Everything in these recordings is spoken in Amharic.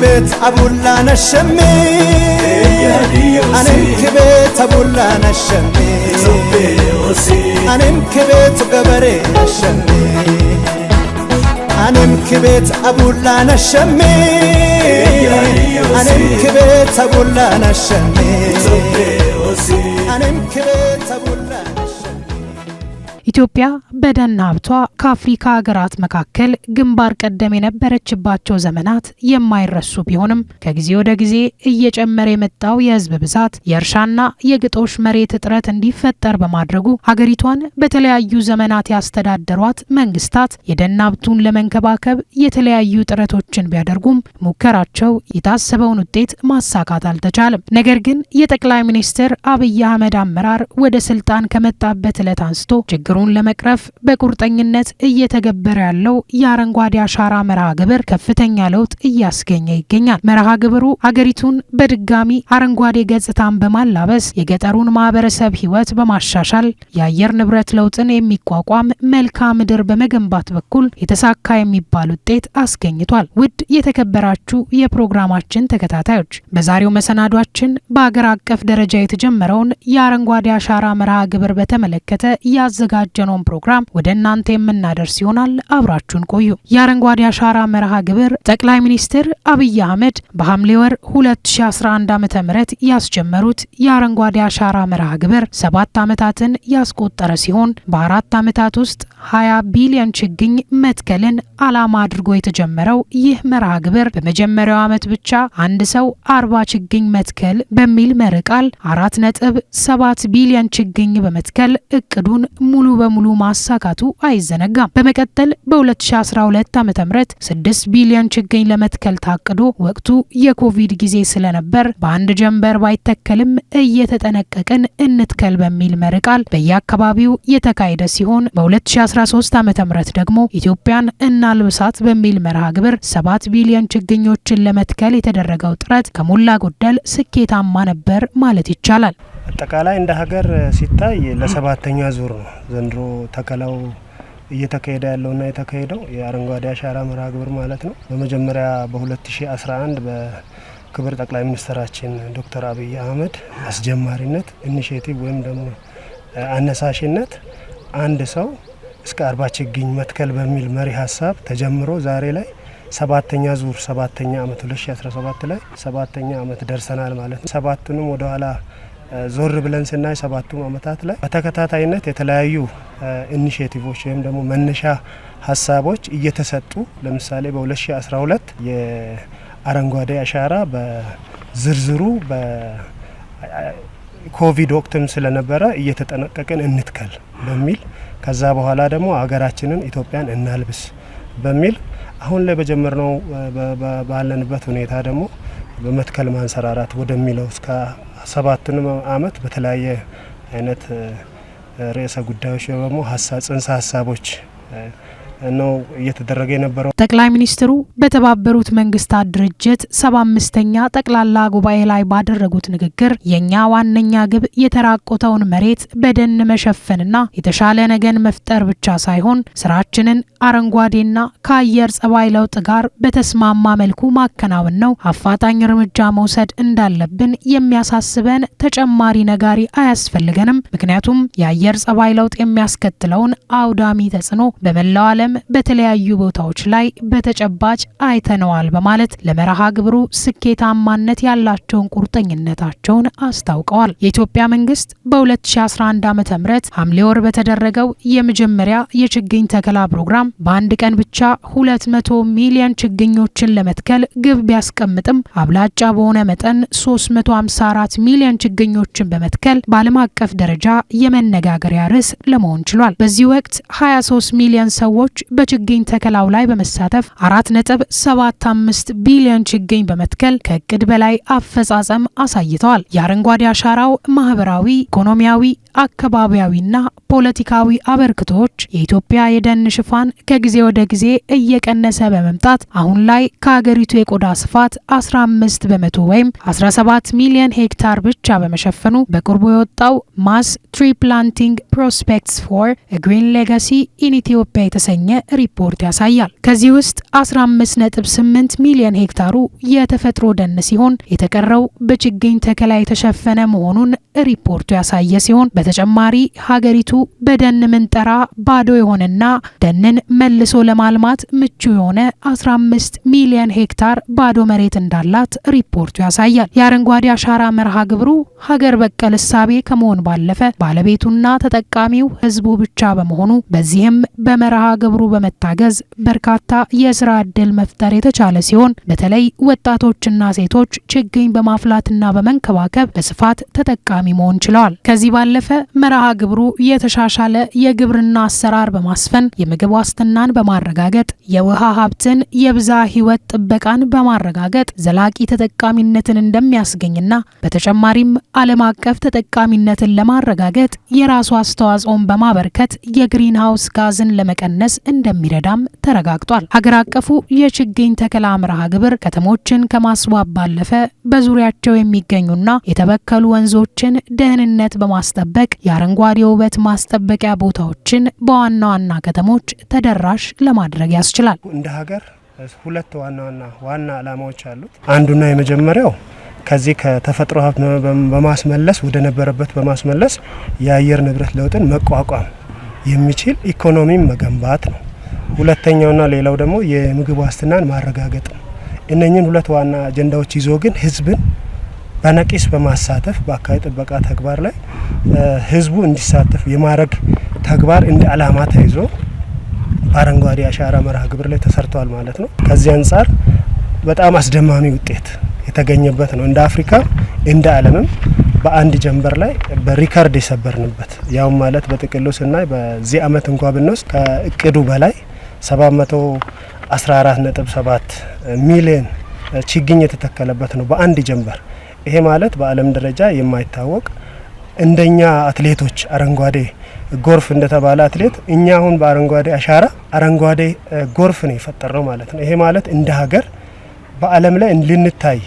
كبت أبولا نشمي أنم كبت أبولا نشمي أنم كبت قبري نشمي أنم كبت أبولا نشمي أنم كبت أبولا نشمي أنم كبت أبولا ኢትዮጵያ በደን ሀብቷ ከአፍሪካ ሀገራት መካከል ግንባር ቀደም የነበረችባቸው ዘመናት የማይረሱ ቢሆንም ከጊዜ ወደ ጊዜ እየጨመረ የመጣው የህዝብ ብዛት የእርሻና የግጦሽ መሬት እጥረት እንዲፈጠር በማድረጉ ሀገሪቷን በተለያዩ ዘመናት ያስተዳደሯት መንግስታት የደን ሀብቱን ለመንከባከብ የተለያዩ ጥረቶችን ቢያደርጉም ሙከራቸው የታሰበውን ውጤት ማሳካት አልተቻለም። ነገር ግን የጠቅላይ ሚኒስትር አብይ አህመድ አመራር ወደ ስልጣን ከመጣበት ዕለት አንስቶ ችግሩን ለመቅረፍ በቁርጠኝነት እየተገበረ ያለው የአረንጓዴ አሻራ መርሃ ግብር ከፍተኛ ለውጥ እያስገኘ ይገኛል። መርሃ ግብሩ ሀገሪቱን በድጋሚ አረንጓዴ ገጽታን በማላበስ የገጠሩን ማህበረሰብ ህይወት በማሻሻል የአየር ንብረት ለውጥን የሚቋቋም መልክዓ ምድር በመገንባት በኩል የተሳካ የሚባል ውጤት አስገኝቷል። ውድ የተከበራችሁ የፕሮግራማችን ተከታታዮች በዛሬው መሰናዷችን በአገር አቀፍ ደረጃ የተጀመረውን የአረንጓዴ አሻራ መርሃ ግብር በተመለከተ ያዘጋጀነውን ፕሮግራም ወደ እናንተ የምናደርስ ይሆናል። አብራችሁን ቆዩ። የአረንጓዴ አሻራ መርሃ ግብር ጠቅላይ ሚኒስትር አብይ አህመድ በሐምሌ ወር 2011 ዓ.ም ያስጀመሩት የአረንጓዴ አሻራ መርሃ ግብር 7 ዓመታትን ያስቆጠረ ሲሆን በ4 ዓመታት ውስጥ 20 ቢሊዮን ችግኝ መትከልን ዓላማ አድርጎ የተጀመረው ይህ መርሃ ግብር በመጀመሪያው ዓመት ብቻ አንድ ሰው 40 ችግኝ መትከል በሚል መርህ ቃል 4.7 ቢሊዮን ችግኝ በመትከል እቅዱን ሙሉ በሙሉ ማሳካቱ አይዘነጋም። በመቀጠል በ2012 ዓ.ም 6 ቢሊዮን ችግኝ ለመትከል ታቅዶ ወቅቱ የኮቪድ ጊዜ ስለነበር በአንድ ጀንበር ባይተከልም እየተጠነቀቅን እንትከል በሚል መርህ ቃል በየአካባቢው የተካሄደ ሲሆን በ2013 ዓ.ም ደግሞ ኢትዮጵያን እናልብሳት በሚል መርሃ ግብር 7 ቢሊዮን ችግኞችን ለመትከል የተደረገው ጥረት ከሞላ ጎደል ስኬታማ ነበር ማለት ይቻላል። አጠቃላይ እንደ ሀገር ሲታይ ለሰባተኛ ዙር ነው ዘንድሮ ተከላው እየተካሄደ ያለውና የተካሄደው የአረንጓዴ አሻራ መርሃ ግብር ማለት ነው። በመጀመሪያ በ2011 በክብር ጠቅላይ ሚኒስትራችን ዶክተር አብይ አህመድ አስጀማሪነት ኢኒሼቲቭ ወይም ደግሞ አነሳሽነት አንድ ሰው እስከ 40 ችግኝ መትከል በሚል መሪ ሀሳብ ተጀምሮ ዛሬ ላይ ሰባተኛ ዙር ሰባተኛ አመት 2017 ላይ ሰባተኛ አመት ደርሰናል ማለት ነው። ሰባቱንም ወደ ኋላ ዞር ብለን ስናይ ሰባቱ አመታት ላይ በተከታታይነት የተለያዩ ኢኒሼቲቮች ወይም ደግሞ መነሻ ሀሳቦች እየተሰጡ ለምሳሌ በ2012 የአረንጓዴ አሻራ በዝርዝሩ በኮቪድ ወቅትም ስለነበረ እየተጠነቀቅን እንትከል በሚል ከዛ በኋላ ደግሞ ሀገራችንን ኢትዮጵያን እናልብስ በሚል አሁን ላይ በጀመርነው ባለንበት ሁኔታ ደግሞ በመትከል ማንሰራራት ወደሚለው እስከ 7 አመት በተለያየ አይነት ርዕሰ ጉዳዮች ደግሞ ጽንሰ ሀሳቦች ነው እየተደረገ የነበረው። ጠቅላይ ሚኒስትሩ በተባበሩት መንግስታት ድርጅት 75ኛ ጠቅላላ ጉባኤ ላይ ባደረጉት ንግግር የኛ ዋነኛ ግብ የተራቆተውን መሬት በደን መሸፈንና የተሻለ ነገን መፍጠር ብቻ ሳይሆን ስራችንን አረንጓዴና ከአየር ጸባይ ለውጥ ጋር በተስማማ መልኩ ማከናወን ነው። አፋጣኝ እርምጃ መውሰድ እንዳለብን የሚያሳስበን ተጨማሪ ነጋሪ አያስፈልገንም። ምክንያቱም የአየር ጸባይ ለውጥ የሚያስከትለውን አውዳሚ ተጽዕኖ በመላው ዓለም በተለያዩ ቦታዎች ላይ በተጨባጭ አይተነዋል በማለት ለመርሃ ግብሩ ስኬታማነት ያላቸውን ቁርጠኝነታቸውን አስታውቀዋል። የኢትዮጵያ መንግስት በ2011 ዓ.ም ሐምሌ ወር በተደረገው የመጀመሪያ የችግኝ ተከላ ፕሮግራም በአንድ ቀን ብቻ 200 ሚሊዮን ችግኞችን ለመትከል ግብ ቢያስቀምጥም አብላጫ በሆነ መጠን 354 ሚሊዮን ችግኞችን በመትከል በዓለም አቀፍ ደረጃ የመነጋገሪያ ርዕስ ለመሆን ችሏል። በዚህ ወቅት 23 ሚሊዮን ሰዎች በችግኝ ተከላው ላይ በመሳተፍ 4.75 ቢሊዮን ችግኝ በመትከል ከእቅድ በላይ አፈጻጸም አሳይተዋል። የአረንጓዴ አሻራው ማህበራዊ፣ ኢኮኖሚያዊ፣ አካባቢያዊና ፖለቲካዊ አበርክቶች የኢትዮጵያ የደን ሽፋን ከጊዜ ወደ ጊዜ እየቀነሰ በመምጣት አሁን ላይ ከሀገሪቱ የቆዳ ስፋት 15 በመቶ ወይም 17 ሚሊዮን ሄክታር ብቻ በመሸፈኑ በቅርቡ የወጣው ማስ ትሪ ፕላንቲንግ ፕሮስፔክትስ ፎር ግሪን ሌጋሲ ኢን ኢትዮጵያ የተሰኘ ሪፖርት ያሳያል። ከዚህ ውስጥ 15.8 ሚሊዮን ሄክታሩ የተፈጥሮ ደን ሲሆን የተቀረው በችግኝ ተከላ የተሸፈነ መሆኑን ሪፖርቱ ያሳየ ሲሆን በተጨማሪ ሀገሪቱ በደን ምንጠራ ባዶ የሆነና ደንን መልሶ ለማልማት ምቹ የሆነ 15 ሚሊዮን ሄክታር ባዶ መሬት እንዳላት ሪፖርቱ ያሳያል። የአረንጓዴ አሻራ መርሃ ግብሩ ሀገር በቀል እሳቤ ከመሆን ባለፈ ባለቤቱና ተጠቃሚው ህዝቡ ብቻ በመሆኑ በዚህም በመርሃ ግብሩ በመታገዝ በርካታ የስራ ዕድል መፍጠር የተቻለ ሲሆን በተለይ ወጣቶችና ሴቶች ችግኝ በማፍላትና በመንከባከብ በስፋት ተጠቃሚ መሆን ችለዋል። ከዚህ ባለፈ መርሃ ግብሩ የተሻሻለ የግብርና አሰራር በማስፈን የምግብ ዋስትናን በማረጋገጥ የውሃ ሀብትን የብዝሃ ህይወት ጥበቃን በማረጋገጥ ዘላቂ ተጠቃሚነትን እንደሚያስገኝና በተጨማሪም ዓለም አቀፍ ተጠቃሚነትን ለማረጋገጥ የራሱ አስተዋጽኦን በማበርከት የግሪን ሃውስ ጋዝን ለመቀነስ እንደሚረዳም ተረጋግጧል። ሀገር አቀፉ የችግኝ ተከላ መርሃ ግብር ከተሞችን ከማስዋብ ባለፈ በዙሪያቸው የሚገኙና የተበከሉ ወንዞችን ደህንነት በማስጠበቅ የአረንጓዴ ውበት ማስጠበቂያ ቦታዎችን በዋና ዋና ከተሞች ተደራሽ ለማድረግ ያስችላል። እንደ ሀገር ሁለት ዋና ዓላማዎች አሉት። አንዱና የመጀመሪያው ከዚህ ከተፈጥሮ ሀብት በማስመለስ ወደ ነበረበት በማስመለስ የአየር ንብረት ለውጥን መቋቋም የሚችል ኢኮኖሚን መገንባት ነው። ሁለተኛውና ሌላው ደግሞ የምግብ ዋስትናን ማረጋገጥ ነው። እነኚህን ሁለት ዋና አጀንዳዎች ይዞ ግን ህዝብን በነቂስ በማሳተፍ በአካባቢ ጥበቃ ተግባር ላይ ህዝቡ እንዲሳተፍ የማድረግ ተግባር እንደ ዓላማ ተይዞ በአረንጓዴ አሻራ መርሃ ግብር ላይ ተሰርቷል ማለት ነው። ከዚህ አንጻር በጣም አስደማሚ ውጤት የተገኘበት ነው። እንደ አፍሪካ እንደ ዓለምም በአንድ ጀንበር ላይ በሪካርድ የሰበርንበት ያው ማለት በጥቅሉ ስናይ በዚህ አመት እንኳን ብንወስድ ከእቅዱ በላይ 714.7 ሚሊዮን ችግኝ የተተከለበት ነው በአንድ ጀንበር። ይሄ ማለት በዓለም ደረጃ የማይታወቅ እንደኛ አትሌቶች አረንጓዴ ጎርፍ እንደተባለ አትሌት እኛ አሁን በአረንጓዴ አሻራ አረንጓዴ ጎርፍ ነው የፈጠረው ማለት ነው። ይሄ ማለት እንደ ሀገር በዓለም ላይ ልንታይ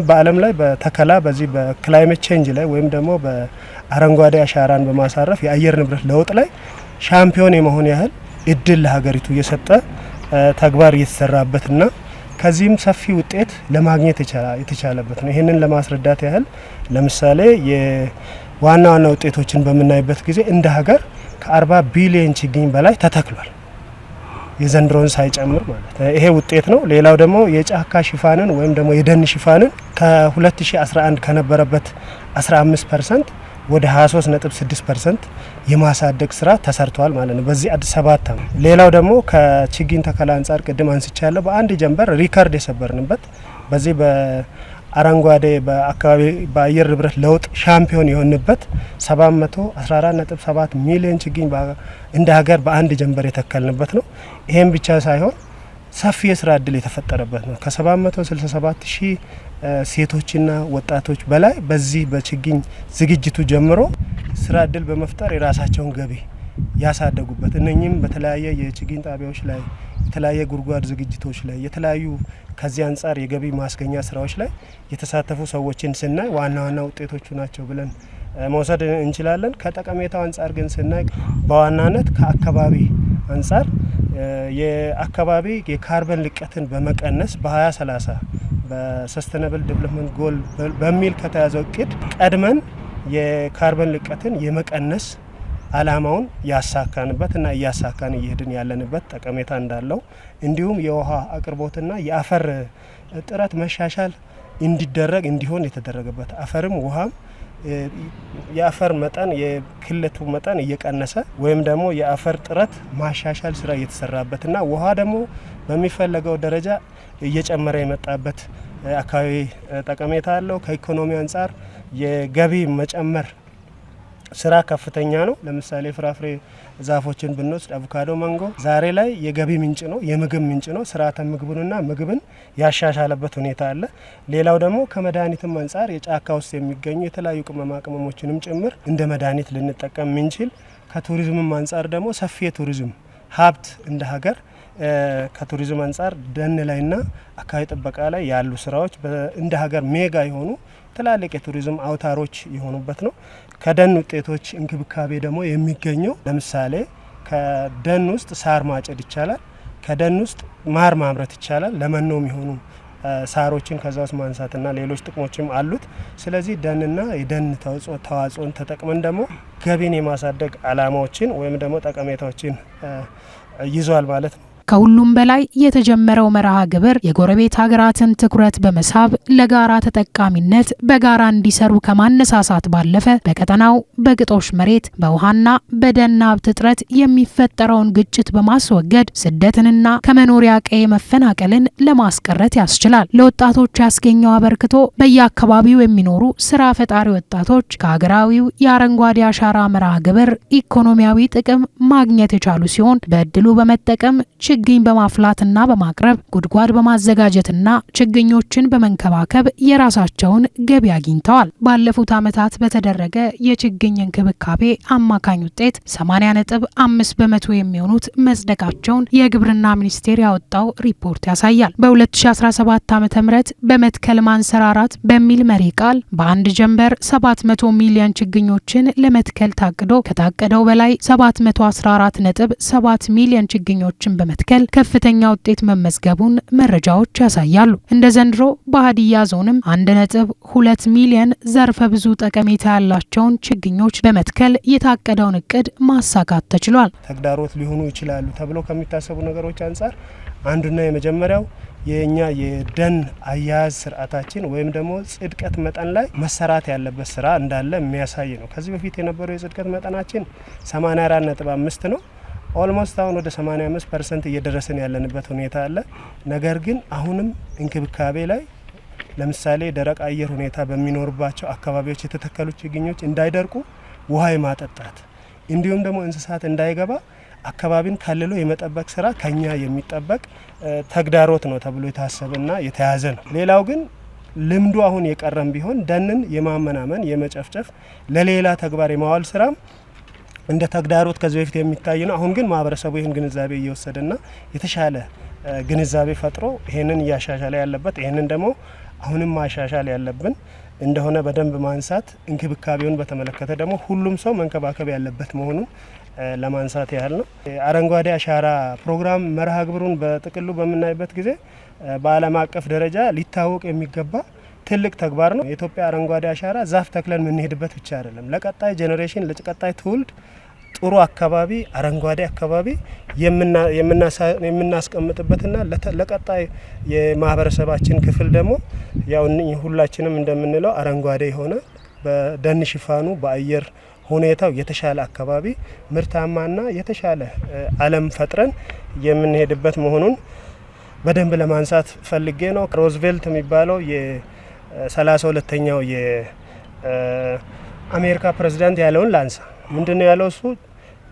በዓለም ላይ በተከላ በዚህ በክላይሜት ቼንጅ ላይ ወይም ደግሞ በአረንጓዴ አሻራን በማሳረፍ የአየር ንብረት ለውጥ ላይ ሻምፒዮን የመሆን ያህል እድል ለሀገሪቱ የሰጠ ተግባር እየተሰራበትና ከዚህም ሰፊ ውጤት ለማግኘት የተቻለበት ነው። ይህንን ለማስረዳት ያህል ለምሳሌ የዋና ውጤቶችን በምናይበት ጊዜ እንደ ሀገር ከ40 ቢሊዮን ችግኝ በላይ ተተክሏል። የዘንድሮን ሳይጨምር ማለት ይሄ ውጤት ነው። ሌላው ደግሞ የጫካ ሽፋንን ወይም ደግሞ የደን ሽፋንን ከ2011 ከነበረበት 15% ወደ 23.6% የማሳደግ ስራ ተሰርቷል ማለት ነው በዚህ አዲስ አበባ። ሌላው ደግሞ ከችግኝ ተከላ አንጻር ቅድም አንስቻለሁ በአንድ ጀንበር ሪካርድ የሰበርንበት በዚህ በአረንጓዴ በአካባቢ በአየር ንብረት ለውጥ ሻምፒዮን የሆንበት 714.7 ሚሊዮን ችግኝ እንደ ሀገር በአንድ ጀንበር የተከልንበት ነው። ይሄም ብቻ ሳይሆን ሰፊ የስራ እድል የተፈጠረበት ነው። ከ767 ሺህ ሴቶችና ወጣቶች በላይ በዚህ በችግኝ ዝግጅቱ ጀምሮ ስራ እድል በመፍጠር የራሳቸውን ገቢ ያሳደጉበት እነኚህም በተለያየ የችግኝ ጣቢያዎች ላይ የተለያየ ጉድጓድ ዝግጅቶች ላይ የተለያዩ ከዚህ አንጻር የገቢ ማስገኛ ስራዎች ላይ የተሳተፉ ሰዎችን ስናይ ዋና ውጤቶቹ ናቸው ብለን መውሰድ እንችላለን። ከጠቀሜታው አንጻር ግን ስናይ በዋናነት ከአካባቢ አንጻር የአካባቢ የካርበን ልቀትን በመቀነስ በ2030 በሰስተናብል ዴቨሎፕመንት ጎል በሚል ከተያዘው እቅድ ቀድመን የካርበን ልቀትን የመቀነስ አላማውን ያሳካንበት እና እያሳካን እየሄድን ያለንበት ጠቀሜታ እንዳለው እንዲሁም የውሃ አቅርቦትና የአፈር ጥረት መሻሻል እንዲደረግ እንዲሆን የተደረገበት አፈርም ውሃም የአፈር መጠን የክለቱ መጠን እየቀነሰ ወይም ደግሞ የአፈር ጥረት ማሻሻል ስራ እየተሰራበትና ውሃ ደግሞ በሚፈለገው ደረጃ እየጨመረ የመጣበት አካባቢ ጠቀሜታ አለው። ከኢኮኖሚ አንጻር የገቢ መጨመር ስራ ከፍተኛ ነው። ለምሳሌ ፍራፍሬ ዛፎችን ብንወስድ አቮካዶ፣ ማንጎ ዛሬ ላይ የገቢ ምንጭ ነው፣ የምግብ ምንጭ ነው። ስርዓተ ምግቡንና ምግብን ያሻሻለበት ሁኔታ አለ። ሌላው ደግሞ ከመድኃኒትም አንጻር የጫካ ውስጥ የሚገኙ የተለያዩ ቅመማ ቅመሞችንም ጭምር እንደ መድኃኒት ልንጠቀም የምንችል፣ ከቱሪዝምም አንጻር ደግሞ ሰፊ የቱሪዝም ሀብት እንደ ሀገር ከቱሪዝም አንጻር ደን ላይና አካባቢ ጥበቃ ላይ ያሉ ስራዎች እንደ ሀገር ሜጋ የሆኑ ትላልቅ የቱሪዝም አውታሮች የሆኑበት ነው። ከደን ውጤቶች እንክብካቤ ደግሞ የሚገኘው ለምሳሌ ከደን ውስጥ ሳር ማጨድ ይቻላል። ከደን ውስጥ ማር ማምረት ይቻላል። ለመኖ የሚሆኑ ሳሮችን ከዛ ውስጥ ማንሳትና ሌሎች ጥቅሞችም አሉት። ስለዚህ ደንና የደን ተዋጽኦን ተጠቅመን ደግሞ ገቢን የማሳደግ አላማዎችን ወይም ደግሞ ጠቀሜታዎችን ይዟል ማለት ነው። ከሁሉም በላይ የተጀመረው መርሃ ግብር የጎረቤት ሀገራትን ትኩረት በመሳብ ለጋራ ተጠቃሚነት በጋራ እንዲሰሩ ከማነሳሳት ባለፈ በቀጠናው በግጦሽ መሬት በውሃና በደን ሀብት እጥረት የሚፈጠረውን ግጭት በማስወገድ ስደትንና ከመኖሪያ ቀዬ መፈናቀልን ለማስቀረት ያስችላል። ለወጣቶች ያስገኘው አበርክቶ በየአካባቢው የሚኖሩ ስራ ፈጣሪ ወጣቶች ከሀገራዊው የአረንጓዴ አሻራ መርሃ ግብር ኢኮኖሚያዊ ጥቅም ማግኘት የቻሉ ሲሆን በእድሉ በመጠቀም ችግኝ በማፍላትና በማቅረብ ጉድጓድ በማዘጋጀትና ችግኞችን በመንከባከብ የራሳቸውን ገቢ አግኝተዋል። ባለፉት ዓመታት በተደረገ የችግኝ እንክብካቤ አማካኝ ውጤት 80.5 በመቶ የሚሆኑት መጽደቃቸውን የግብርና ሚኒስቴር ያወጣው ሪፖርት ያሳያል። በ2017 ዓ.ም በመትከል ማንሰራራት በሚል መሪ ቃል በአንድ ጀንበር 700 ሚሊዮን ችግኞችን ለመትከል ታቅዶ ከታቀደው በላይ 714.7 ሚሊዮን ችግኞችን በመትከል ከፍተኛ ውጤት መመዝገቡን መረጃዎች ያሳያሉ። እንደ ዘንድሮ በሀዲያ ዞንም 1.2 ሚሊዮን ዘርፈ ብዙ ጠቀሜታ ያላቸውን ችግኞች በመትከል የታቀደውን እቅድ ማሳካት ተችሏል። ተግዳሮት ሊሆኑ ይችላሉ ተብሎ ከሚታሰቡ ነገሮች አንጻር አንዱና የመጀመሪያው የኛ የደን አያያዝ ስርዓታችን ወይም ደግሞ ጽድቀት መጠን ላይ መሰራት ያለበት ስራ እንዳለ የሚያሳይ ነው። ከዚህ በፊት የነበረው የጽድቀት መጠናችን 84.5 ነው። ኦልሞስት አሁን ወደ 85% እየደረሰን ያለንበት ሁኔታ አለ። ነገር ግን አሁንም እንክብካቤ ላይ ለምሳሌ ደረቅ አየር ሁኔታ በሚኖርባቸው አካባቢዎች የተተከሉ ችግኞች እንዳይደርቁ ውሃ የማጠጣት እንዲሁም ደግሞ እንስሳት እንዳይገባ አካባቢን ከልሎ የመጠበቅ ስራ ከኛ የሚጠበቅ ተግዳሮት ነው ተብሎ የታሰበና የተያዘ ነው። ሌላው ግን ልምዱ አሁን የቀረም ቢሆን ደንን የማመናመን የመጨፍጨፍ ለሌላ ተግባር የማዋል ስራ እንደ ተግዳሮት ከዚህ በፊት የሚታይ ነው። አሁን ግን ማህበረሰቡ ይህን ግንዛቤ እየወሰደና የተሻለ ግንዛቤ ፈጥሮ ይህንን እያሻሻለ ያለበት ይህንን ደግሞ አሁንም ማሻሻል ያለብን እንደሆነ በደንብ ማንሳት፣ እንክብካቤውን በተመለከተ ደግሞ ሁሉም ሰው መንከባከብ ያለበት መሆኑን ለማንሳት ያህል ነው። አረንጓዴ አሻራ ፕሮግራም መርሃ ግብሩን በጥቅሉ በምናይበት ጊዜ በዓለም አቀፍ ደረጃ ሊታወቅ የሚገባ ትልቅ ተግባር ነው። የኢትዮጵያ አረንጓዴ አሻራ ዛፍ ተክለን የምንሄድበት ብቻ አይደለም። ለቀጣይ ጄኔሬሽን ለቀጣይ ትውልድ ጥሩ አካባቢ አረንጓዴ አካባቢ የምናስቀምጥበትና ለቀጣይ የማህበረሰባችን ክፍል ደግሞ ያው ሁላችንም እንደምንለው አረንጓዴ የሆነ በደን ሽፋኑ በአየር ሁኔታው የተሻለ አካባቢ ምርታማና የተሻለ ዓለም ፈጥረን የምንሄድበት መሆኑን በደንብ ለማንሳት ፈልጌ ነው። ሮዝቬልት የሚባለው የ32ኛው የአሜሪካ ፕሬዝዳንት ያለውን ላንሳ። ምንድነው ያለው እሱ?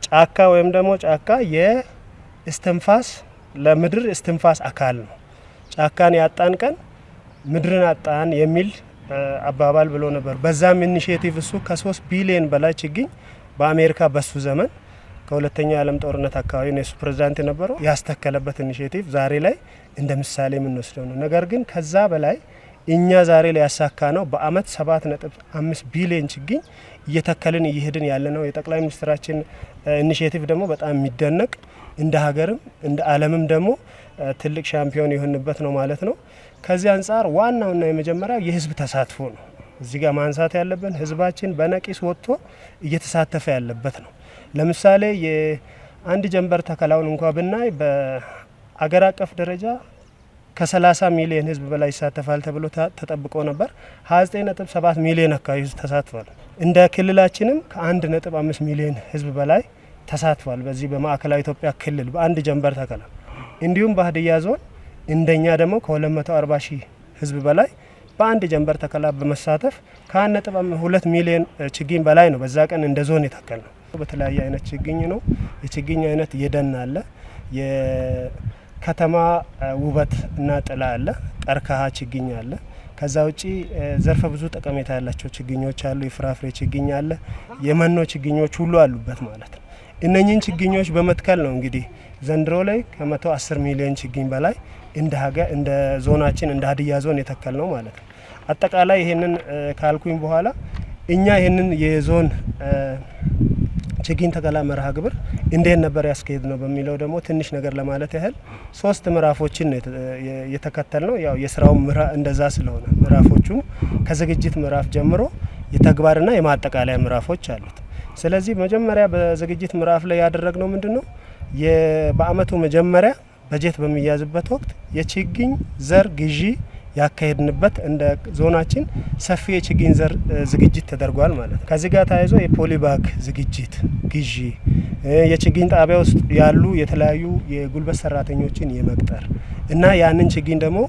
ጫካ ወይም ደግሞ ጫካ የእስትንፋስ ለምድር እስትንፋስ አካል ነው። ጫካን ያጣን ቀን ምድርን አጣን የሚል አባባል ብሎ ነበር። በዛም ኢኒሼቲቭ እሱ ከ3 ቢሊዮን በላይ ችግኝ በአሜሪካ በሱ ዘመን ከሁለተኛው የዓለም ጦርነት አካባቢ ነው እሱ ፕሬዝዳንት የነበረው ያስተከለበት ኢኒሼቲቭ ዛሬ ላይ እንደ ምሳሌ የምንወስደው ነው። ነገር ግን ከዛ በላይ እኛ ዛሬ ላይ ያሳካ ነው በአመት 7.5 ቢሊዮን ችግኝ እየተከልን እየሄድን ያለ ነው። የጠቅላይ ሚኒስትራችን ኢኒሼቲቭ ደግሞ በጣም የሚደነቅ እንደ ሀገርም እንደ ዓለምም ደግሞ ትልቅ ሻምፒዮን የሆንበት ነው ማለት ነው። ከዚህ አንጻር ዋናውና የመጀመሪያው የህዝብ ተሳትፎ ነው። እዚህ ጋር ማንሳት ያለብን ህዝባችን በነቂስ ወጥቶ እየተሳተፈ ያለበት ነው። ለምሳሌ የአንድ ጀንበር ተከላውን እንኳ ብናይ በአገር አቀፍ ደረጃ ከ30 ሚሊዮን ህዝብ በላይ ይሳተፋል ተብሎ ተጠብቆ ነበር። 29.7 ሚሊዮን አካባቢ ተሳትፏል። እንደ ክልላችንም ከ1.5 ሚሊዮን ህዝብ በላይ ተሳትፏል። በዚህ በማዕከላዊ ኢትዮጵያ ክልል በአንድ ጀንበር ተከላ እንዲሁም በሀዲያ ዞን እንደኛ ደግሞ ከ240 ሺህ ህዝብ በላይ በአንድ ጀንበር ተከላ በመሳተፍ ከ1.2 ሚሊዮን ችግኝ በላይ ነው በዛ ቀን እንደ ዞን የተከል ነው። በተለያየ አይነት ችግኝ ነው። የችግኝ አይነት የደን አለ፣ የከተማ ውበት እና ጥላ አለ፣ ቀርከሃ ችግኝ አለ። ከዛ ውጪ ዘርፈ ብዙ ጠቀሜታ ያላቸው ችግኞች አሉ። የፍራፍሬ ችግኝ አለ፣ የመኖ ችግኞች ሁሉ አሉበት ማለት ነው። እነኚህን ችግኞች በመትከል ነው እንግዲህ ዘንድሮ ላይ ከ110 ሚሊዮን ችግኝ በላይ እንደ ዞናችን እንደ ሀዲያ ዞን የተከል ነው ማለት ነው። አጠቃላይ ይሄንን ካልኩኝ በኋላ እኛ ይሄንን የዞን ችግኝ ተከላ መርሃ ግብር እንዴት ነበር ያስኬድ ነው በሚለው ደግሞ ትንሽ ነገር ለማለት ያህል 3 ምዕራፎችን የተከተል ነው። ያው የስራው ምዕራፍ እንደዛ ስለሆነ ምዕራፎቹም ከዝግጅት ምዕራፍ ጀምሮ የተግባርና የማጠቃለያ ምዕራፎች አሉት። ስለዚህ መጀመሪያ በዝግጅት ምዕራፍ ላይ ያደረግነው ምንድነው በአመቱ መጀመሪያ በጀት በሚያዝበት ወቅት የችግኝ ዘር ግዢ ያካሄድንበት እንደ ዞናችን ሰፊ የችግኝ ዘር ዝግጅት ተደርጓል ማለት ነው። ከዚህ ጋር ተያይዞ የፖሊባግ ዝግጅት ግዢ፣ የችግኝ ጣቢያ ውስጥ ያሉ የተለያዩ የጉልበት ሰራተኞችን የመቅጠር እና ያንን ችግኝ ደግሞ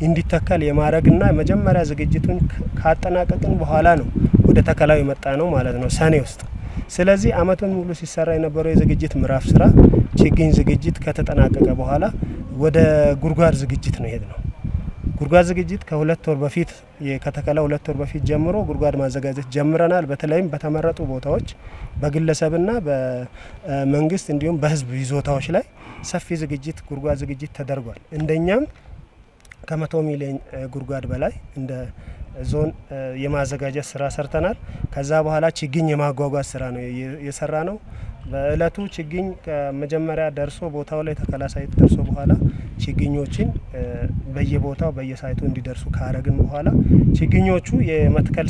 እንዲተከል የማድረግና መጀመሪያ ዝግጅቱን ካጠናቀቅን በኋላ ነው ወደ ተከላው የመጣ ነው ማለት ነው ሰኔ ውስጥ። ስለዚህ አመቱን ሙሉ ሲሰራ የነበረው የዝግጅት ምዕራፍ ስራ ችግኝ ዝግጅት ከተጠናቀቀ በኋላ ወደ ጉድጓድ ዝግጅት ነው ሄድ ነው። ጉድጓድ ዝግጅት ከ2 ወር በፊት ከተከላ 2 ወር በፊት ጀምሮ ጉድጓድ ማዘጋጀት ጀምረናል። በተለይም በተመረጡ ቦታዎች በግለሰብና በመንግስት እንዲሁም በህዝብ ይዞታዎች ላይ ሰፊ ዝግጅት ጉድጓድ ዝግጅት ተደርጓል። እንደኛም ከ100 ሚሊዮን ጉድጓድ በላይ እንደ ዞን የማዘጋጀት ስራ ሰርተናል። ከዛ በኋላ ችግኝ የማጓጓዝ ስራ ነው የሰራ ነው። በእለቱ ችግኝ ከመጀመሪያ ደርሶ ቦታው ላይ ተከላ ሳይት ደርሶ በኋላ ችግኞችን በየቦታው በየሳይቱ እንዲደርሱ ካረግን በኋላ ችግኞቹ የመትከል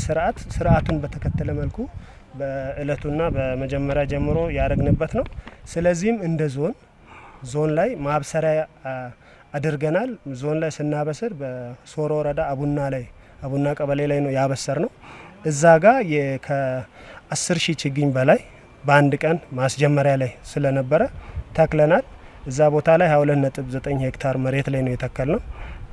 ስርዓቱን በተከተለ መልኩ በእለቱና በመጀመሪያ ጀምሮ ያረግንበት ነው። ስለዚህም እንደ ዞን ላይ ማብሰሪያ አድርገናል። ዞን ላይ ስናበስር በሶሮ ወረዳ አቡና ቀበሌ ላይ ነው ያበሰር ነው። እዛ ጋር ከ10 ሺህ ችግኝ በላይ በአንድ ቀን ማስጀመሪያ ላይ ስለነበረ ተክለናል። እዛ ቦታ ላይ 22.9 ሄክታር መሬት ላይ ነው የተከል ነው።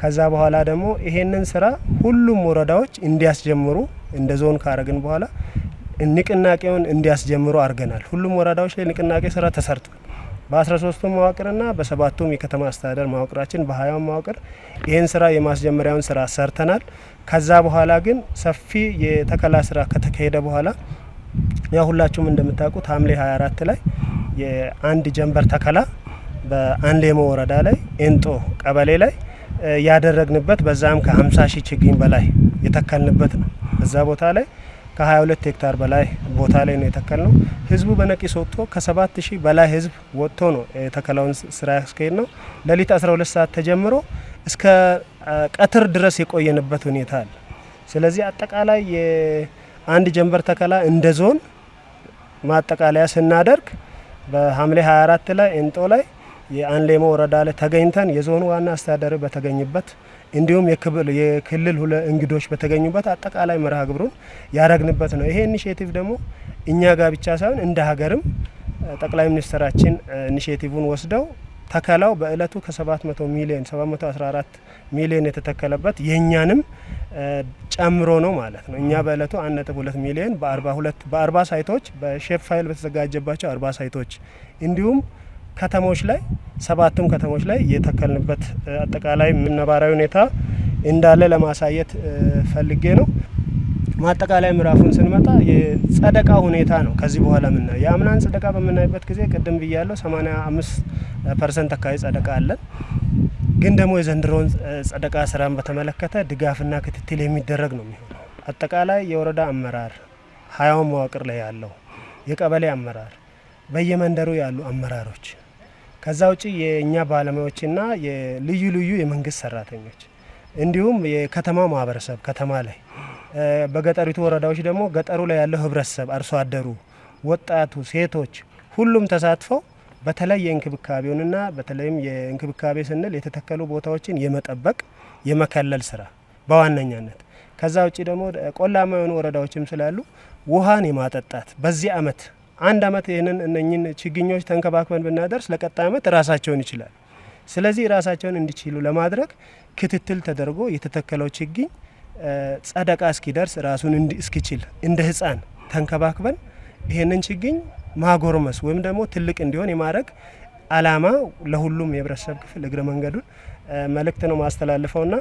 ከዛ በኋላ ደግሞ ይሄንን ስራ ሁሉም ወረዳዎች እንዲያስጀምሩ እንደ ዞን ካረግን በኋላ ንቅናቄውን እንዲያስጀምሩ አድርገናል። ሁሉም ወረዳዎች ላይ ንቅናቄ ስራ ተሰርቷል። በ13ቱም መዋቅርና በ7ቱም የከተማ አስተዳደር መዋቅራችን በ20 መዋቅር ይህን ስራ የማስጀመሪያውን ስራ ሰርተናል። ከዛ በኋላ ግን ሰፊ የተከላ ስራ ከተካሄደ በኋላ ያው ሁላችሁም እንደምታውቁት ሐምሌ 24 ላይ የአንድ ጀንበር ተከላ በአንሌሞ ወረዳ ላይ ኤንጦ ቀበሌ ላይ ያደረግንበት በዛም ከ50 ሺህ ችግኝ በላይ የተከልንበት ነው። በዛ ቦታ ላይ ከ22 ሄክታር በላይ ቦታ ላይ ነው የተከልነው። ህዝቡ በነቂስ ወጥቶ ከ7000 በላይ ህዝብ ወጥቶ ነው የተከላውን ስራ ያስከሄድ ነው። ሌሊት 12 ሰዓት ተጀምሮ እስከ ቀትር ድረስ የቆየንበት ሁኔታ አለ። ስለዚህ አጠቃላይ የአንድ ጀንበር ተከላ እንደ ዞን ማጠቃለያ ስናደርግ በሐምሌ 24 ላይ ኤንጦ ላይ የአንሌሞ ወረዳ ላይ ተገኝተን የዞኑ ዋና አስተዳዳሪ በተገኙበት እንዲሁም የክልል እንግዶች በተገኙበት አጠቃላይ መርሃ ግብሩን ያረግንበት ነው። ይሄ ኢኒሼቲቭ ደግሞ እኛ ጋር ብቻ ሳይሆን እንደ ሀገርም ጠቅላይ ሚኒስትራችን ኢኒሼቲቭን ወስደው ተከላው በእለቱ ከ700 ሚሊዮን 714 ሚሊዮን የተተከለበት የኛንም ጨምሮ ነው ማለት ነው። እኛ በእለቱ 1.2 ሚሊዮን በ40 ሳይቶች በሼፕ ፋይል በተዘጋጀባቸው 40 ሳይቶች እንዲሁም ከተሞች ላይ 7ቱም ከተሞች ላይ የተከልንበት አጠቃላይ ነባራዊ ሁኔታ እንዳለ ለማሳየት ፈልጌ ነው። ማጠቃላይ ምዕራፉን ስንመጣ የጸደቃ ሁኔታ ነው። ከዚህ በኋላ ምናየው የአምናን ጸደቃ በምናይበት ጊዜ ቅድም ብያለሁ 85% አካባቢ ጸደቃ አለን። ግን ደግሞ የዘንድሮውን ጸደቃ ስራን በተመለከተ ድጋፍና ክትትል የሚደረግ ነው የሚሆነው። አጠቃላይ የወረዳ አመራር 20 መዋቅር ላይ ያለው የቀበሌ አመራር በየመንደሩ ያሉ አመራሮች ከዛ ውጪ የኛ ባለሙያዎችና የልዩ ልዩ የመንግስት ሰራተኞች እንዲሁም የከተማ ማህበረሰብ ከተማ ላይ በገጠሪቱ ወረዳዎች ደግሞ ገጠሩ ላይ ያለው ህብረተሰብ አርሶ አደሩ፣ ወጣቱ፣ ሴቶች ሁሉም ተሳትፈው በተለይ የእንክብካቤውንና በተለይም የእንክብካቤ ስንል የተተከሉ ቦታዎችን የመጠበቅ የመከለል ስራ በዋነኛነት ከዛ ውጪ ደግሞ ቆላማ የሆኑ ወረዳዎችም ስላሉ ውሃን የማጠጣት በዚህ አመት አንድ አመት ይህንን እነኝን ችግኞች ተንከባክበን ብናደርስ ለቀጣይ አመት ራሳቸውን ይችላል። ስለዚህ ራሳቸውን እንዲችሉ ለማድረግ ክትትል ተደርጎ የተተከለው ችግኝ ጸደቃ እስኪደርስ ራሱን እስኪችል እንደ ህፃን ተንከባክበን ይሄንን ችግኝ ማጎርመስ ወይም ደግሞ ትልቅ እንዲሆን የማድረግ አላማ ለሁሉም የህብረተሰብ ክፍል እግረ መንገዱን መልእክት ነው ማስተላልፈውና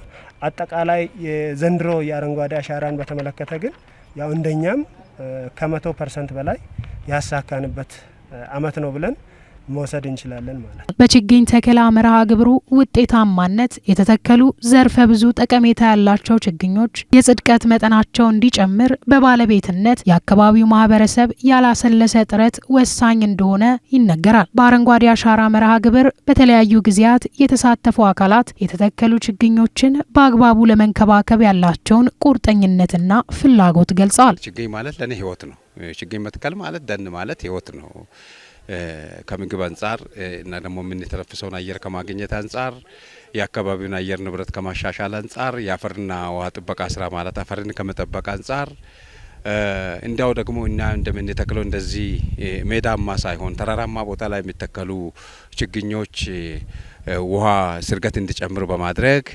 አጠቃላይ የዘንድሮ የአረንጓዴ አሻራን በተመለከተ ግን ያው እንደኛም ከ100% በላይ ያሳካንበት አመት ነው ብለን መውሰድ እንችላለን ማለት ነው። በችግኝ ተከላ መርሃ ግብሩ ውጤታማነት የተተከሉ ዘርፈ ብዙ ጠቀሜታ ያላቸው ችግኞች የጽድቀት መጠናቸው እንዲጨምር በባለቤትነት የአካባቢው ማህበረሰብ ያላሰለሰ ጥረት ወሳኝ እንደሆነ ይነገራል። በአረንጓዴ አሻራ መርሃ ግብር በተለያዩ ጊዜያት የተሳተፉ አካላት የተተከሉ ችግኞችን በአግባቡ ለመንከባከብ ያላቸውን ቁርጠኝነትና ፍላጎት ገልጸዋል። ችግኝ ማለት ለኔ ህይወት ነው። ችግኝ መትከል ማለት ደን ማለት ህይወት ነው። ከምግብ አንጻር እና ደግሞ የምንተነፍሰውን አየር ከማግኘት አንጻር የአካባቢውን አየር ንብረት ከማሻሻል አንጻር የአፈርና ውሃ ጥበቃ ስራ ማለት አፈርን ከመጠበቅ አንጻር እንዲያው ደግሞ እና እንደምንተክለው እንደዚህ ሜዳማ ሳይሆን ተራራማ ቦታ ላይ የሚተከሉ ችግኞች ውሃ ስርገት እንዲጨምር በማድረግ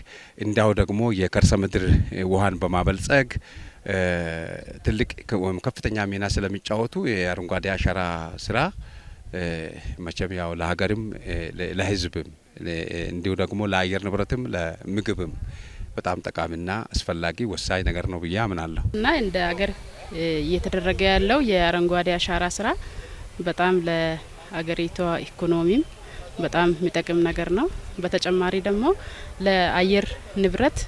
እንዲያው ደግሞ የከርሰ ምድር ውሃን በማበልጸግ ትልቅ ወይም ከፍተኛ ሚና ስለሚጫወቱ የአረንጓዴ አሻራ ስራ መቼም ያው ለሀገርም ለህዝብም እንዲሁ ደግሞ ለአየር ንብረትም ለምግብም በጣም ጠቃሚና አስፈላጊ ወሳኝ ነገር ነው ብዬ አምናለሁ። እና እንደ ሀገር እየተደረገ ያለው የአረንጓዴ አሻራ ስራ በጣም ለሀገሪቷ ኢኮኖሚም በጣም የሚጠቅም ነገር ነው። በተጨማሪ ደግሞ ለአየር ንብረት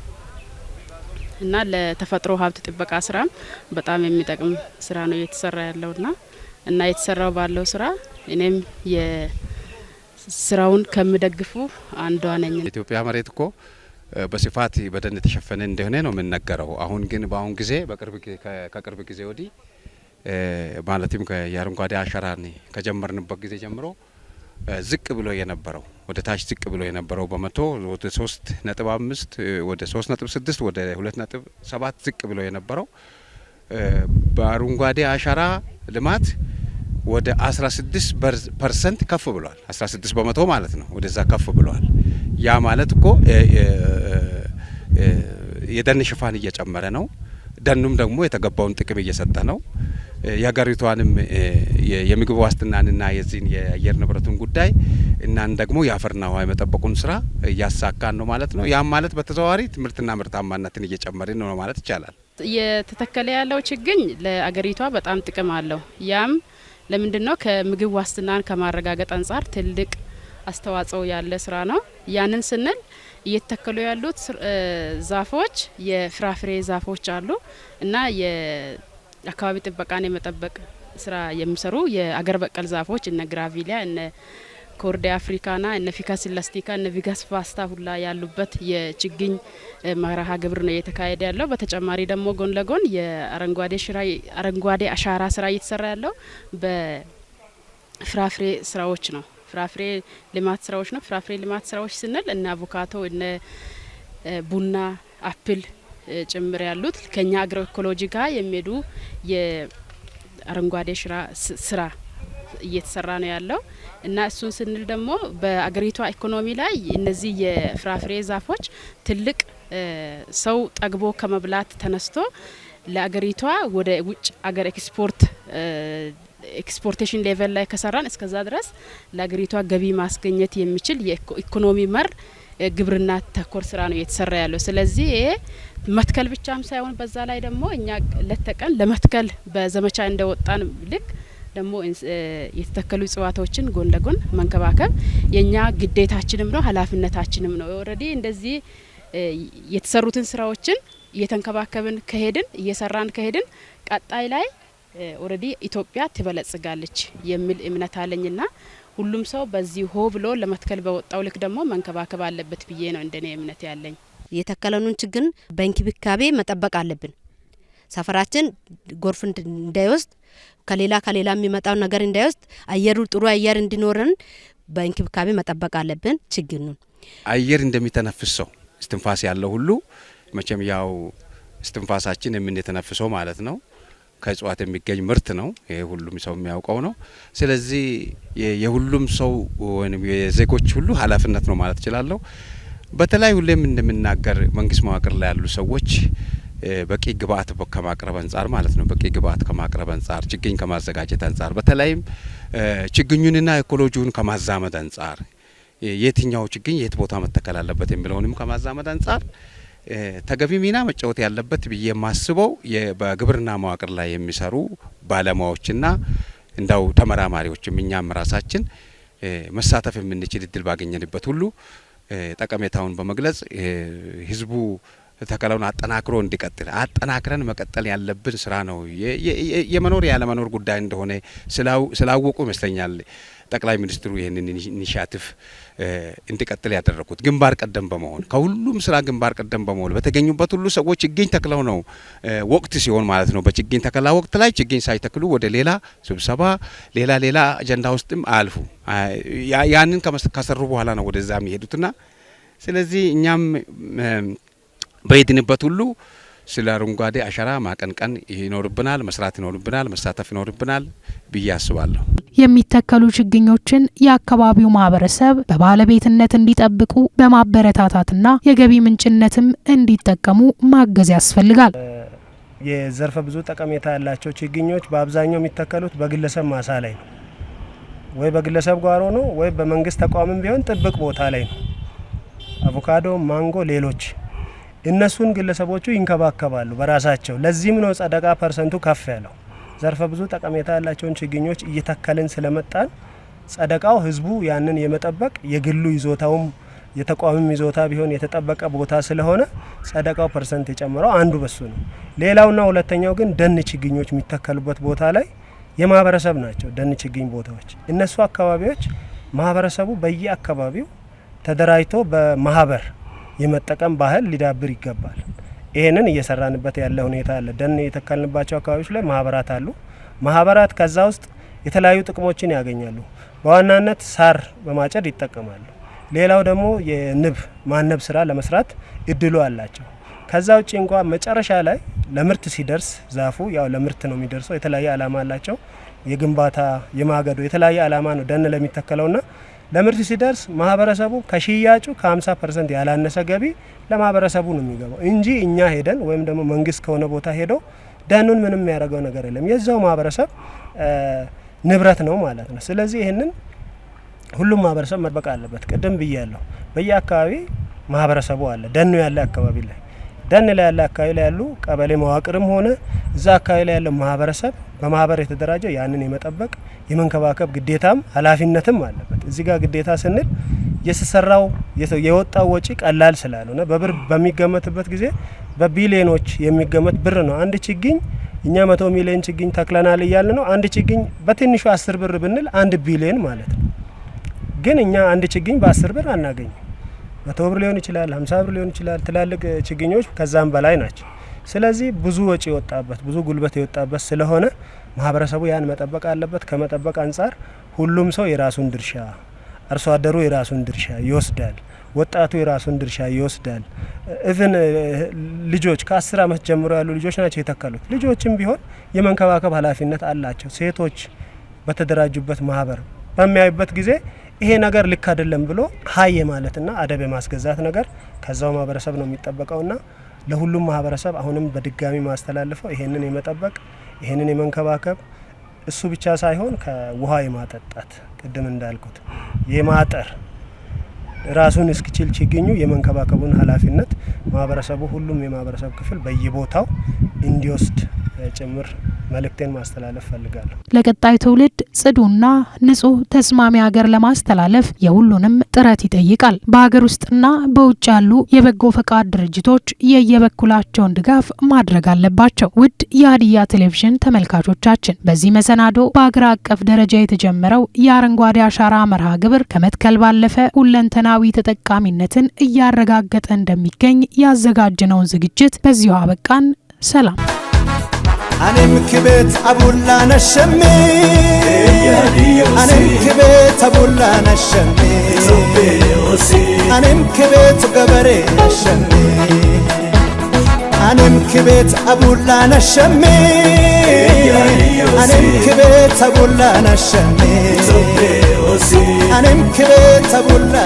እና ለተፈጥሮ ሀብት ጥበቃ ስራም በጣም የሚጠቅም ስራ ነው እየተሰራ ያለውና እና የተሰራው ባለው ስራ እኔም የስራውን ከምደግፉ አንዷ ነኝ። ኢትዮጵያ መሬት እኮ በስፋት በደን የተሸፈነ እንደሆነ ነው የምንነገረው። አሁን ግን በአሁን ጊዜ ከቅርብ ጊዜ ወዲህ ማለትም የአረንጓዴ አሻራን ከጀመርንበት ጊዜ ጀምሮ ዝቅ ብሎ የነበረው ወደ ታች ዝቅ ብሎ የነበረው በመቶ ወደ 3.5 ወደ 3.6 ወደ 2.7 ዝቅ ብሎ የነበረው በአረንጓዴ አሻራ ልማት ወደ 16% ከፍ ብሏል። 16 በመቶ ማለት ነው። ወደዛ ከፍ ብሏል። ያ ማለት እኮ የደን ሽፋን እየጨመረ ነው። ደኑም ደግሞ የተገባውን ጥቅም እየሰጠ ነው። የሀገሪቷንም የምግብ ዋስትናንና የዚህን የአየር ንብረቱን ጉዳይ እናን ደግሞ የአፈርና ውሃ የመጠበቁን ስራ እያሳካን ነው ማለት ነው። ያም ማለት በተዘዋዋሪ ምርትና ምርታማነትን እየጨመርን ነው ማለት ይቻላል። እየተተከለ ያለው ችግኝ ለአገሪቷ በጣም ጥቅም አለው። ያም ለምንድነው ከምግብ ዋስትናን ከማረጋገጥ አንጻር ትልቅ አስተዋጽኦ ያለ ስራ ነው። ያንን ስንል እየተተከሉ ያሉት ዛፎች የፍራፍሬ ዛፎች አሉ እና የአካባቢ ጥበቃን የመጠበቅ ስራ የሚሰሩ የአገር በቀል ዛፎች እነ ግራቪሊያ እነ ኮርዴ አፍሪካና እነ ፊከስ ኢላስቲካ እነ ቪጋስ ፋስታ ሁላ ያሉበት የችግኝ መርሃ ግብር ነው እየተካሄደ ያለው። በተጨማሪ ደግሞ ጎን ለጎን የአረንጓዴ አሻራ ስራ እየተሰራ ያለው በፍራፍሬ ስራዎች ነው። ፍራፍሬ ልማት ስራዎች ነው። ፍራፍሬ ልማት ስራዎች ስንል እነ አቮካዶ እነ ቡና፣ አፕል ጭምር ያሉት ከኛ አግሮ ኢኮሎጂ ጋር የሚሄዱ የአረንጓዴ ስራ እየተሰራ ነው ያለው እና እሱን ስንል ደግሞ በአገሪቷ ኢኮኖሚ ላይ እነዚህ የፍራፍሬ ዛፎች ትልቅ ሰው ጠግቦ ከመብላት ተነስቶ ለአገሪቷ ወደ ውጭ አገር ኤክስፖርቴሽን ሌቨል ላይ ከሰራን እስከዛ ድረስ ለአገሪቷ ገቢ ማስገኘት የሚችል የኢኮኖሚ መር ግብርና ተኮር ስራ ነው እየተሰራ ያለው። ስለዚህ መትከል ብቻም ሳይሆን በዛ ላይ ደግሞ እኛ ለተቀን ለመትከል በዘመቻ እንደወጣን ልክ ደግሞ የተተከሉ እጽዋቶችን ጎን ለጎን መንከባከብ የኛ ግዴታችንም ነው ኃላፊነታችንም ነው። ኦሬዲ እንደዚህ የተሰሩትን ስራዎችን እየተንከባከብን ከሄድን እየሰራን ከሄድን ቀጣይ ላይ ኦሬዲ ኢትዮጵያ ትበለጽጋለች የሚል እምነት አለኝና ሁሉም ሰው በዚህ ሆ ብሎ ለመትከል በወጣው ልክ ደግሞ መንከባከብ አለበት ብዬ ነው እንደኔ እምነት ያለኝ። የተከለኑን ችግኝ በእንክብካቤ መጠበቅ አለብን። ሰፈራችን ጎርፍ እንዳይወስድ ከሌላ የሚመጣው ነገር እንዳይወስድ አየሩ ጥሩ አየር እንዲኖረን በእንክብካቤ መጠበቅ አለብን። ችግኙን አየር እንደሚተነፍስ ሰው እስትንፋስ ያለው ሁሉ መቼም ያው እስትንፋሳችን የምንተነፍሰው ማለት ነው ከእጽዋት የሚገኝ ምርት ነው። ይሄ ሁሉም ሰው የሚያውቀው ነው። ስለዚህ የሁሉም ሰው ወይም የዜጎች ሁሉ ኃላፊነት ነው ማለት እችላለሁ። በተለይ ሁሌም እንደምናገር መንግስት መዋቅር ላይ ያሉ ሰዎች በቂ ግብአት ከማቅረብ አንጻር ማለት ነው። በቂ ግብአት ከማቅረብ አንጻር ችግኝ ከማዘጋጀት አንጻር በተለይም ችግኙንና ኢኮሎጂውን ከማዛመድ አንጻር የትኛው ችግኝ የት ቦታ መተከል አለበት የሚለውንም ከማዛመድ አንጻር ተገቢ ሚና መጫወት ያለበት ብዬ የማስበው በግብርና መዋቅር ላይ የሚሰሩ ባለሙያዎችና እንዳው ተመራማሪዎችም እኛም ራሳችን መሳተፍ የምንችል እድል ባገኘንበት ሁሉ ጠቀሜታውን በመግለጽ ህዝቡ ተከላውን አጠናክሮ እንዲቀጥል አጠናክረን መቀጠል ያለብን ስራ ነው። የመኖር ያለ መኖር ጉዳይ እንደሆነ ስላወቁ ይመስለኛል ጠቅላይ ሚኒስትሩ ይህንን ኢኒሺያቲቭ እንዲቀጥል ያደረጉት ግንባር ቀደም በመሆን ከሁሉም ስራ ግንባር ቀደም በመሆን በተገኙበት ሁሉ ሰዎች ችግኝ ተክለው ነው ወቅት ሲሆን ማለት ነው። በችግኝ ተከላ ወቅት ላይ ችግኝ ሳይተክሉ ወደ ሌላ ስብሰባ ሌላ አጀንዳ ውስጥም አልፉ ያንን ከሰሩ በኋላ ነው ወደዛ የሚሄዱትና ስለዚህ እኛም በየድንበት ሁሉ ስለ አረንጓዴ አሻራ ማቀንቀን ይኖርብናል፣ መስራት ይኖርብናል፣ መሳተፍ ይኖርብናል ብዬ አስባለሁ። የሚተከሉ ችግኞችን የአካባቢው ማህበረሰብ በባለቤትነት እንዲጠብቁ በማበረታታትና የገቢ ምንጭነትም እንዲጠቀሙ ማገዝ ያስፈልጋል። የዘርፈ ብዙ ጠቀሜታ ያላቸው ችግኞች በአብዛኛው የሚተከሉት በግለሰብ ማሳ ላይ ነው፣ ወይ በግለሰብ ጓሮ ነው፣ ወይ በመንግስት ተቋምም ቢሆን ጥብቅ ቦታ ላይ ነው። አቮካዶ፣ ማንጎ፣ ሌሎች እነሱን ግለሰቦቹ ይንከባከባሉ በራሳቸው። ለዚህም ነው ጸደቃ ፐርሰንቱ ከፍ ያለው። ዘርፈ ብዙ ጠቀሜታ ያላቸውን ችግኞች እየተከልን ስለመጣን ጸደቃው ህዝቡ ያንን የመጠበቅ የግሉ ይዞታውም የተቋምም ይዞታ ቢሆን የተጠበቀ ቦታ ስለሆነ ጸደቃው ፐርሰንት የጨመረው አንዱ በሱ ነው። ሌላውና ሁለተኛው ግን ደን ችግኞች የሚተከሉበት ቦታ ላይ የማህበረሰብ ናቸው። ደን ችግኝ ቦታዎች እነሱ አካባቢዎች ማህበረሰቡ በየአካባቢው ተደራጅቶ በማህበር የመጠቀም ባህል ሊዳብር ይገባል። ይሄንን እየሰራንበት ያለ ሁኔታ አለ። ደን የተከልንባቸው አካባቢዎች ላይ ማህበራት አሉ። ማህበራት ከዛ ውስጥ የተለያዩ ጥቅሞችን ያገኛሉ። በዋናነት ሳር በማጨድ ይጠቀማሉ። ሌላው ደግሞ የንብ ማነብ ስራ ለመስራት እድሉ አላቸው። ከዛ ውጪ እንኳን መጨረሻ ላይ ለምርት ሲደርስ ዛፉ ያው ለምርት ነው የሚደርሰው። የተለያየ አላማ አላቸው። የግንባታ የማገዶ የተለያየ አላማ ነው ደን ለሚተከለውና ለምርት ሲደርስ ማህበረሰቡ ከሽያጩ ከ50% ያላነሰ ገቢ ለማህበረሰቡ ነው የሚገባው እንጂ እኛ ሄደን ወይም ደግሞ መንግስት ከሆነ ቦታ ሄዶ ደኑን ምንም የሚያደርገው ነገር የለም። የዛው ማህበረሰብ ንብረት ነው ማለት ነው። ስለዚህ ይሄንን ሁሉም ማህበረሰብ መጠበቅ አለበት። ቅድም ብያለሁ፣ በየአካባቢ ማህበረሰቡ አለ። ደኑ ያለ አካባቢ ላይ ደን ላይ ያለ አካባቢ ላይ ያሉ ቀበሌ መዋቅርም ሆነ እዛ አካባቢ ላይ ያለው ማህበረሰብ በማህበር የተደራጀው ያንን የመጠበቅ የመንከባከብ ግዴታም ኃላፊነትም አለበት። እዚህ ጋር ግዴታ ስንል የተሰራው የወጣው ወጪ ቀላል ስላልሆነ በብር በሚገመትበት ጊዜ በቢሊዮኖች የሚገመት ብር ነው። አንድ ችግኝ እኛ 100 ሚሊዮን ችግኝ ተክለናል እያልን ነው። አንድ ችግኝ በትንሹ 10 ብር ብንል 1 ቢሊዮን ማለት ነው። ግን እኛ አንድ ችግኝ በ10 ብር አናገኝም። 100 ብር ሊሆን ይችላል፣ 50 ብር ሊሆን ይችላል። ትላልቅ ችግኞች ከዛም በላይ ናቸው። ስለዚህ ብዙ ወጪ የወጣበት ብዙ ጉልበት የወጣበት ስለሆነ ማህበረሰቡ ያን መጠበቅ አለበት። ከመጠበቅ አንጻር ሁሉም ሰው የራሱን ድርሻ፣ አርሶ አደሩ የራሱን ድርሻ ይወስዳል፣ ወጣቱ የራሱን ድርሻ ይወስዳል። ኢቭን ልጆች ከ10 አመት ጀምሮ ያሉ ልጆች ናቸው የተከሉት። ልጆችም ቢሆን የመንከባከብ ኃላፊነት አላቸው። ሴቶች በተደራጁበት ማህበር በሚያዩበት ጊዜ ይሄ ነገር ልክ አይደለም ብሎ ሀይ ማለትና አደብ የማስገዛት ነገር ከዛው ማህበረሰብ ነው የሚጠበቀውና ለሁሉም ማህበረሰብ አሁንም በድጋሚ ማስተላልፈው ይሄንን የመጠበቅ ይሄንን የመንከባከብ እሱ ብቻ ሳይሆን ከውሃ የማጠጣት ቅድም እንዳልኩት የማጠር ራሱን እስኪችል ችግኙ የመንከባከቡን ኃላፊነት ማህበረሰቡ ሁሉም የማህበረሰብ ክፍል በየቦታው እንዲወስድ ጭምር መልእክቴን ማስተላለፍ ፈልጋለሁ። ለቀጣይ ትውልድ ጽዱና ንጹህ ተስማሚ ሀገር ለማስተላለፍ የሁሉንም ጥረት ይጠይቃል። በሀገር ውስጥና በውጭ ያሉ የበጎ ፈቃድ ድርጅቶች የየበኩላቸውን ድጋፍ ማድረግ አለባቸው። ውድ የሀዲያ ቴሌቪዥን ተመልካቾቻችን፣ በዚህ መሰናዶ በሀገር አቀፍ ደረጃ የተጀመረው የአረንጓዴ አሻራ መርሃ ግብር ከመትከል ባለፈ ሁለንተናዊ ተጠቃሚነትን እያረጋገጠ እንደሚገኝ ያዘጋጀነውን ዝግጅት በዚሁ አበቃን። ሰላም። أنا مكبت أبولا نشمي أنا مكبت أبولا نشمي أنا مكبت قبري نشمي أنا مكبت أبولا نشمي أنا مكبت أبولا نشمي أنا مكبت أبولا